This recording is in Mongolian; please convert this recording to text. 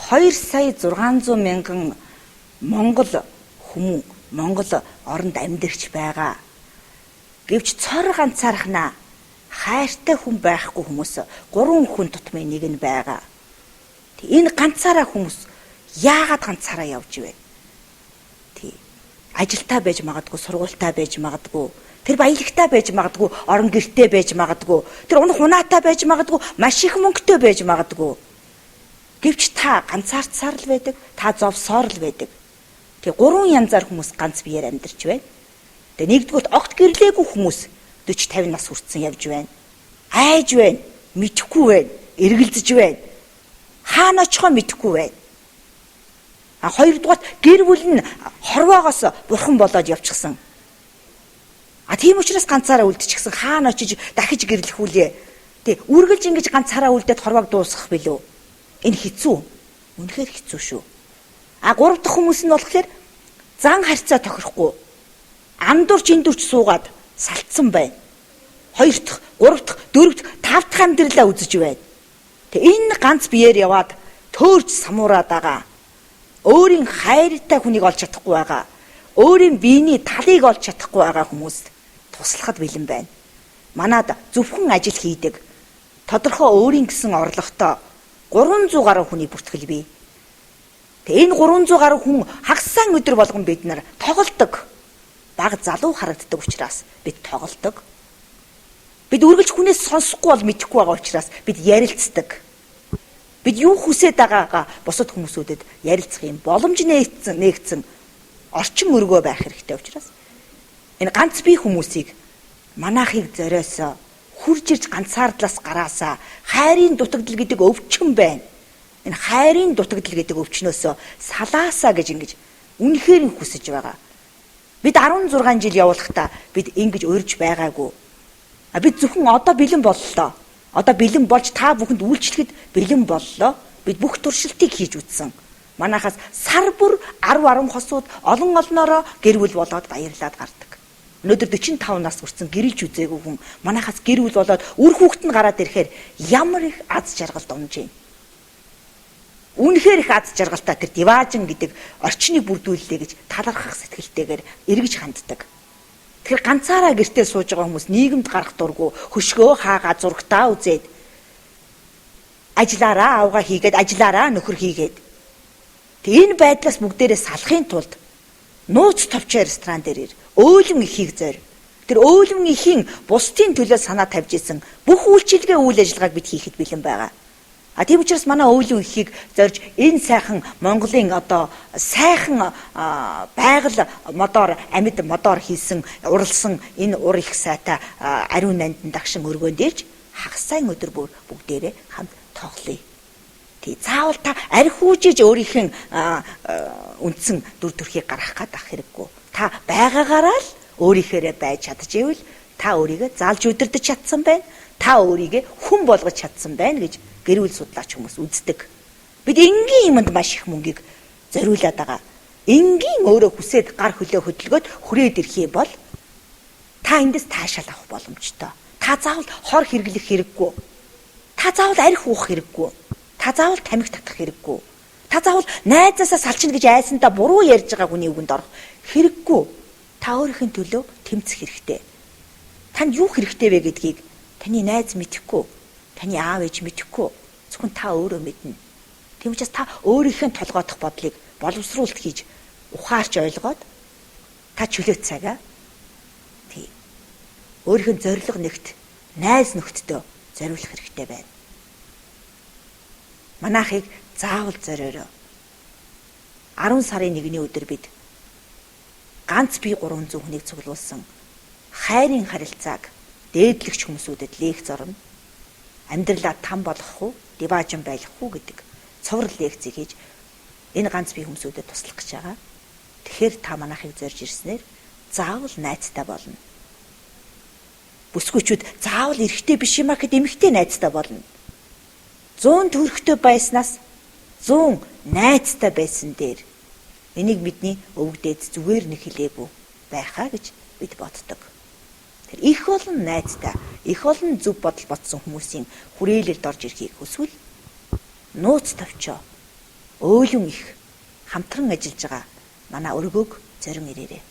2,600,000 Монгол хүмүүс Монгол оронд амьдарч байгаа. Гэвч цор ганцаархнаа хайртай хүн байхгүй хүмүүс 3 хүн тутмын нэг нь байгаа. Энэ ганцаараа хүмүүс яагаад ганцаараа явж вэ? Ажилтаа байж магадгүй, сургуультаа байж магадгүй, тэр баялагтаа байж магадгүй, орон гэртээ байж магадгүй, тэр унах унаатай байж магадгүй, маш их мөнгөтэй байж магадгүй. Гэвч та ганцаардсаар л байдаг, та зовсоор л байдаг. Тэг 3 янзаар хүмүүс ганц биеэр амьдарч байна. Тэг нэгдүгürt огт гэрлээгүй хүмүүс 40-50 нас хүрсэн явж байна. Айж байна, мэдхгүй байна, эргэлзэж байна. Хаана очихоо мэдхгүй байна. Хоёрдугаар гэр бүл нь хорвоогоос бурхан болоод явчихсан. Тийм учраас ганцаараа үлдчихсэн. Хаана очиж дахиж гэрлэх үлээ. Тэг үргэлж ингэж ганцаараа үлдээд хорвоог дуусгах билүү? Энэ хэцүү. Үнэхээр хэцүү шүү. 3 дахь хүмүүс нь болохоор зан харьцаа тохирохгүй. Андуурч эндүрч суугаад салцсан байна. 2 дахь, 3 дахь, 4 дахь, 5 дахь амьдралаа үзэж байна. Тэг энэ ганц биеэр яваад төөрч самуураад байгаа. Өөрийн хайртай хүнийг олж чадахгүй байгаа. Өөрийн биений талыг олж чадахгүй байгаа хүмүүс туслахад бэлэн байна. Манад зөвхөн ажил хийдэг. Тодорхой өөрийн гэсэн орлоготой 300 гаруй хүний бүртгэл бий. Тэгээ энэ 300 гаруй хүн хагассан өдөр болгон бид нар тоглодог. Баг залуу харагддаг учраас бид тоглодог. Бид үргэлж хүнээс сонсохгүй бол мэдэхгүй байгаа учраас бид ярилцдаг. Бид юу хүсэж байгаагаа бусад хүмүүсүүдэд ярилцах юм боломж нээгдсэн орчин өргөө байх хэрэгтэй учраас энэ ганц бие хүмүүсийг манайхыг зориосоо хурж ирж ганцаардлаас гараасаа хайрын дутагдал гэдэг өвчин байна. Энэ хайрын дутагдал гэдэг өвчнөөсөө салаасаа гэж ингэж үнэхээр хүсэж байгаа. Бид 16 жил явуулахдаа бид ингэж урьж байгаагүй. Бид зөвхөн одоо бэлэн боллоо. Одоо бэлэн болж та бүхэнд үйлчлэхэд бэлэн боллоо. Бид бүх туршилтыг хийж үзсэн. Манайхаас сар бүр 10 хосууд олноороо гэр бүл болоод баярлаад гардаг. Өнөөдөр 45 нас хүрсэн гэрэлж үзээгүй хүн манайхаас гэр бүл болоод үр хүүхэд нь гараад ирэхээр ямар их аз жаргал дунж юм. Үнэхээр их аз жаргалтай тэр диваажин гэдэг орчныг бүрдүүллээ гэж талархах сэтгэлтэйгээр эргэж ханддаг. Тэгэхээр ганцаараа гэртээ сууж байгаа хүмүүс нийгэмд гарах дурггүй хөшгөө хаагаа зургтаа үзээд ажиллаараа авгаа хийгээд ажиллаараа нөхөр хийгээд энэ байдлаас бүгдээрээ салахын тулд нууц товчоо ресторан дээр өөлөн ихийг зорь. Тэр өөлөн ихийн бусдын төлөө санаа тавьж исэн бүх үйлчилгээ үйл ажиллагааг бид хийхэд бэлэн байгаа. Тийм учраас манай өөлөн ихийг зорж энэ сайхан Монголын одоо сайхан байгаль модоор амьд модоор хийсэн уралсан энэ ур их сайтай ариун нандин дагшин өргөөн дээрж хагассайн өдөр бүр бүгдээрээ хамт тоглоё. Заавал та архиужиж өөрийнх нь үндсэн дүр төрхийг гаргах гэдэг хэрэггүй. Та байгаагаараа л өөрийнхөө байж чадчихвэл та өөрийгөө заалж удирдах чадсан байна. Та өөрийгөө хүн болгож чадсан байна гэж гэр бүл судлаач хүмүүс үздэг. Бид энгийн юмд маш их мөнгийг зориулаад байгаа. Энгийн өөрөө хүсээд гар хөлөө хөдөлгөөд хүрээд ирэх юм бол та эндээс таашаал авах боломжтой. Та заавал хор хэрэглэх хэрэггүй. Та заавал арх уух хэрэггүй. Та заавал тамхи татах хэрэггүй. Та заавал найзаасаа салчна гэж айсандаа буруу ярьж байгаа хүний үгэнд орох хэрэггүй. Та өөрийнхөө төлөө тэмцэх хэрэгтэй. Танд юу хэрэгтэй вэ гэдгийг таны найз мэдэхгүй, таны аав ээж мэдэхгүй. Зөвхөн та өөрөө мэднэ. Тийм учраас та өөрийнхөө толгойдох бодлыг боловсруулалт хийж ухаарч ойлгоод та чөлөөт цагаа өөрийнхөө зориг нэгт найз нөхдөдөө зориулах хэрэгтэй байна. Манайхыг заавал зориорой. 10 сарын 1-ний өдөр бид ганц бие 300 хүнийг цуглуулсан хайрын харилцааг дээдлэгч хүмүүсүүдэд лекц орно. Амьдралаа там болгох уу, диваажин байх уу гэдэг цоврал лекцийг хийж энэ ганц бие хүмүүсүүдэд туслах гэж байгаа. Тэгэхээр та манайхыг зорж ирснээр заавал найзтай болно. Бүсгүйчүүд заавал эрэгтэй биш юм а гэд эмэгтэй найзтай болно. 100 төгрөгтэй байснаас 100 найзтай байсан дээр энийг бидний өвгдээд зүгээр нэг хэлээгүй байхаа гэж бид боддог. Тэр их олон найзтай, их олон зөв бодол бодсон хүмүүсийн хүрээлэлд орж ирэхийг хүсвэл нууц тавчоо өөлөн их хамтран ажиллаж байгаа манай өргөөг зорин ирээрэй.